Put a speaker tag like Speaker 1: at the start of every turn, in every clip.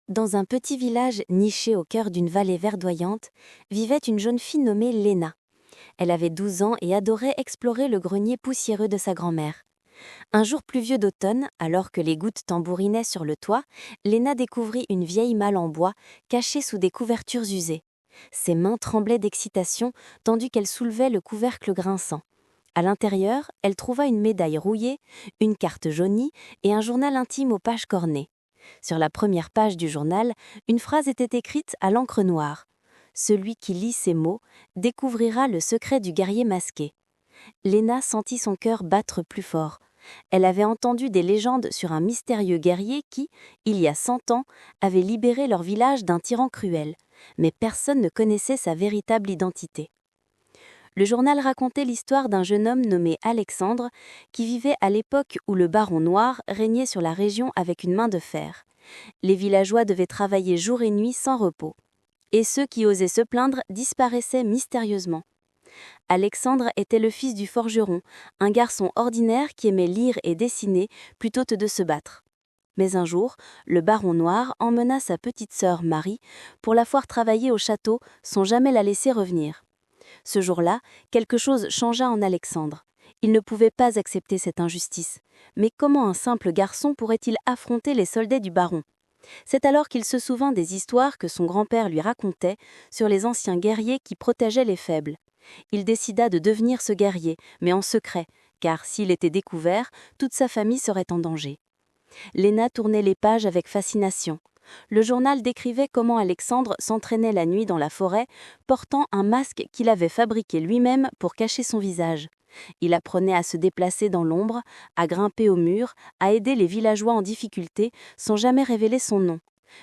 Speaker 1: Dans un petit village niché au cœur d'une vallée verdoyante, vivait une jeune fille nommée Léna. Elle avait 12 ans et adorait explorer le grenier poussiéreux de sa grand-mère. Un jour pluvieux d'automne, alors que les gouttes tambourinaient sur le toit, Léna découvrit une vieille malle en bois cachée sous des couvertures usées. Ses mains tremblaient d'excitation tandis qu'elle soulevait le couvercle grinçant. À l'intérieur, elle trouva une médaille rouillée, une carte jaunie et un journal intime aux pages cornées. Sur la première page du journal, une phrase était écrite à l'encre noire. Celui qui lit ces mots découvrira le secret du guerrier masqué. Léna sentit son cœur battre plus fort. Elle avait entendu des légendes sur un mystérieux guerrier qui, il y a 100 ans, avait libéré leur village d'un tyran cruel. Mais personne ne connaissait sa véritable identité. Le journal racontait l'histoire d'un jeune homme nommé Alexandre qui vivait à l'époque où le baron noir régnait sur la région avec une main de fer. Les villageois devaient travailler jour et nuit sans repos. Et ceux qui osaient se plaindre disparaissaient mystérieusement. Alexandre était le fils du forgeron, un garçon ordinaire qui aimait lire et dessiner plutôt que de se battre. Mais un jour, le baron noir emmena sa petite sœur Marie pour la voir travailler au château sans jamais la laisser revenir. Ce jour-là, quelque chose changea en Alexandre. Il ne pouvait pas accepter cette injustice. Mais comment un simple garçon pourrait-il affronter les soldats du baron ? C'est alors qu'il se souvint des histoires que son grand-père lui racontait sur les anciens guerriers qui protégeaient les faibles. Il décida de devenir ce guerrier, mais en secret, car s'il était découvert, toute sa famille serait en danger. Léna tournait les pages avec fascination. Le journal décrivait comment Alexandre s'entraînait la nuit dans la forêt, portant un masque qu'il avait fabriqué lui-même pour cacher son visage. Il apprenait à se déplacer dans l'ombre, à grimper aux murs, à aider les villageois en difficulté, sans jamais révéler son nom.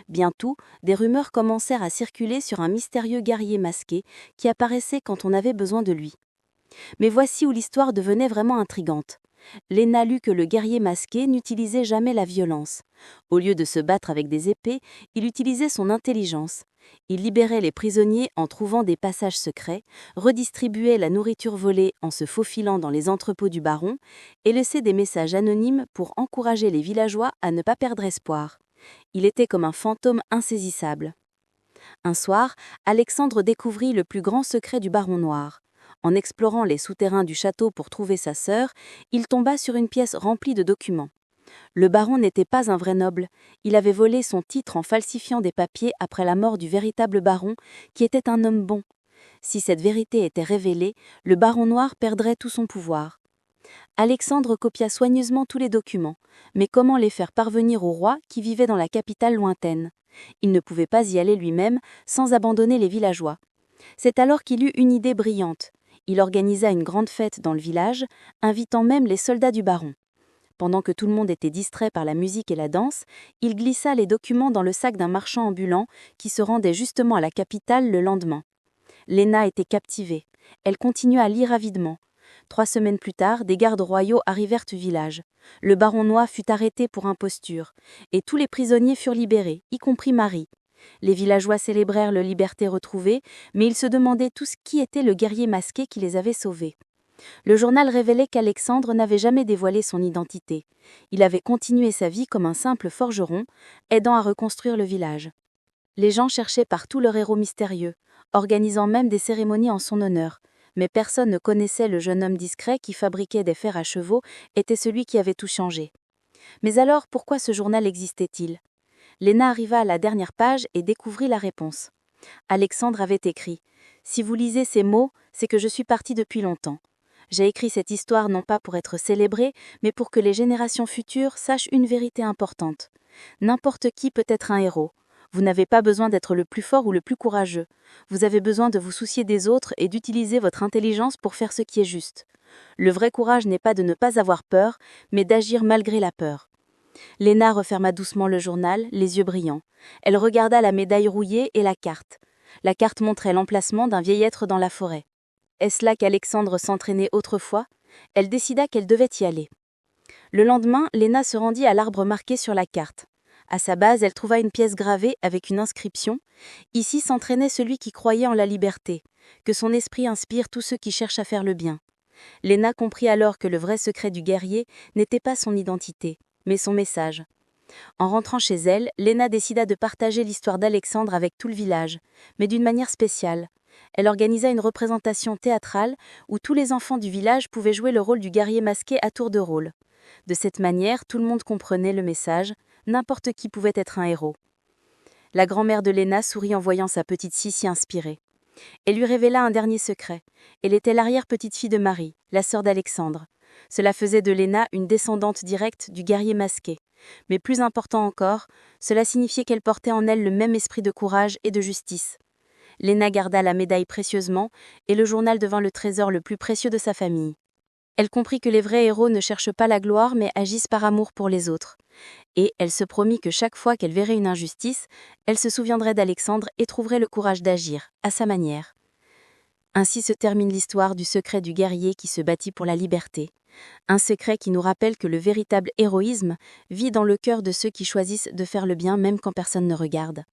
Speaker 1: Bientôt, des rumeurs commencèrent à circuler sur un mystérieux guerrier masqué qui apparaissait quand on avait besoin de lui. Mais voici où l'histoire devenait vraiment intrigante. Léna lut que le guerrier masqué n'utilisait jamais la violence. Au lieu de se battre avec des épées, il utilisait son intelligence. Il libérait les prisonniers en trouvant des passages secrets, redistribuait la nourriture volée en se faufilant dans les entrepôts du baron et laissait des messages anonymes pour encourager les villageois à ne pas perdre espoir. Il était comme un fantôme insaisissable. Un soir, Alexandre découvrit le plus grand secret du baron noir. En explorant les souterrains du château pour trouver sa sœur, il tomba sur une pièce remplie de documents. Le baron n'était pas un vrai noble, il avait volé son titre en falsifiant des papiers après la mort du véritable baron, qui était un homme bon. Si cette vérité était révélée, le baron noir perdrait tout son pouvoir. Alexandre copia soigneusement tous les documents, mais comment les faire parvenir au roi qui vivait dans la capitale lointaine ? Il ne pouvait pas y aller lui-même sans abandonner les villageois. C'est alors qu'il eut une idée brillante. Il organisa une grande fête dans le village, invitant même les soldats du baron. Pendant que tout le monde était distrait par la musique et la danse, il glissa les documents dans le sac d'un marchand ambulant qui se rendait justement à la capitale le lendemain. Léna était captivée. Elle continua à lire avidement. 3 semaines plus tard, des gardes royaux arrivèrent au village. Le baron noir fut arrêté pour imposture, et tous les prisonniers furent libérés, y compris Marie. Les villageois célébrèrent leur liberté retrouvée, mais ils se demandaient tous qui était le guerrier masqué qui les avait sauvés. Le journal révélait qu'Alexandre n'avait jamais dévoilé son identité. Il avait continué sa vie comme un simple forgeron, aidant à reconstruire le village. Les gens cherchaient partout leur héros mystérieux, organisant même des cérémonies en son honneur. Mais personne ne connaissait le jeune homme discret qui fabriquait des fers à chevaux, était celui qui avait tout changé. Mais alors, pourquoi ce journal existait-il ? Léna arriva à la dernière page et découvrit la réponse. Alexandre avait écrit « Si vous lisez ces mots, c'est que je suis parti depuis longtemps. J'ai écrit cette histoire non pas pour être célébrée, mais pour que les générations futures sachent une vérité importante. N'importe qui peut être un héros. Vous n'avez pas besoin d'être le plus fort ou le plus courageux. Vous avez besoin de vous soucier des autres et d'utiliser votre intelligence pour faire ce qui est juste. Le vrai courage n'est pas de ne pas avoir peur, mais d'agir malgré la peur. » Léna referma doucement le journal, les yeux brillants. Elle regarda la médaille rouillée et la carte. La carte montrait l'emplacement d'un vieil être dans la forêt. Est-ce là qu'Alexandre s'entraînait autrefois ? Elle décida qu'elle devait y aller. Le lendemain, Léna se rendit à l'arbre marqué sur la carte. À sa base, elle trouva une pièce gravée avec une inscription. Ici s'entraînait celui qui croyait en la liberté, que son esprit inspire tous ceux qui cherchent à faire le bien. Léna comprit alors que le vrai secret du guerrier n'était pas son identité, mais son message. En rentrant chez elle, Léna décida de partager l'histoire d'Alexandre avec tout le village, mais d'une manière spéciale. Elle organisa une représentation théâtrale où tous les enfants du village pouvaient jouer le rôle du guerrier masqué à tour de rôle. De cette manière, tout le monde comprenait le message, n'importe qui pouvait être un héros. La grand-mère de Léna sourit en voyant sa petite fille si inspirée. Elle lui révéla un dernier secret. Elle était l'arrière-petite-fille de Marie, la sœur d'Alexandre. Cela faisait de Léna une descendante directe du guerrier masqué. Mais plus important encore, cela signifiait qu'elle portait en elle le même esprit de courage et de justice. Léna garda la médaille précieusement, et le journal devint le trésor le plus précieux de sa famille. Elle comprit que les vrais héros ne cherchent pas la gloire mais agissent par amour pour les autres. Et elle se promit que chaque fois qu'elle verrait une injustice, elle se souviendrait d'Alexandre et trouverait le courage d'agir, à sa manière. Ainsi se termine l'histoire du secret du guerrier qui se battit pour la liberté. Un secret qui nous rappelle que le véritable héroïsme vit dans le cœur de ceux qui choisissent de faire le bien même quand personne ne regarde.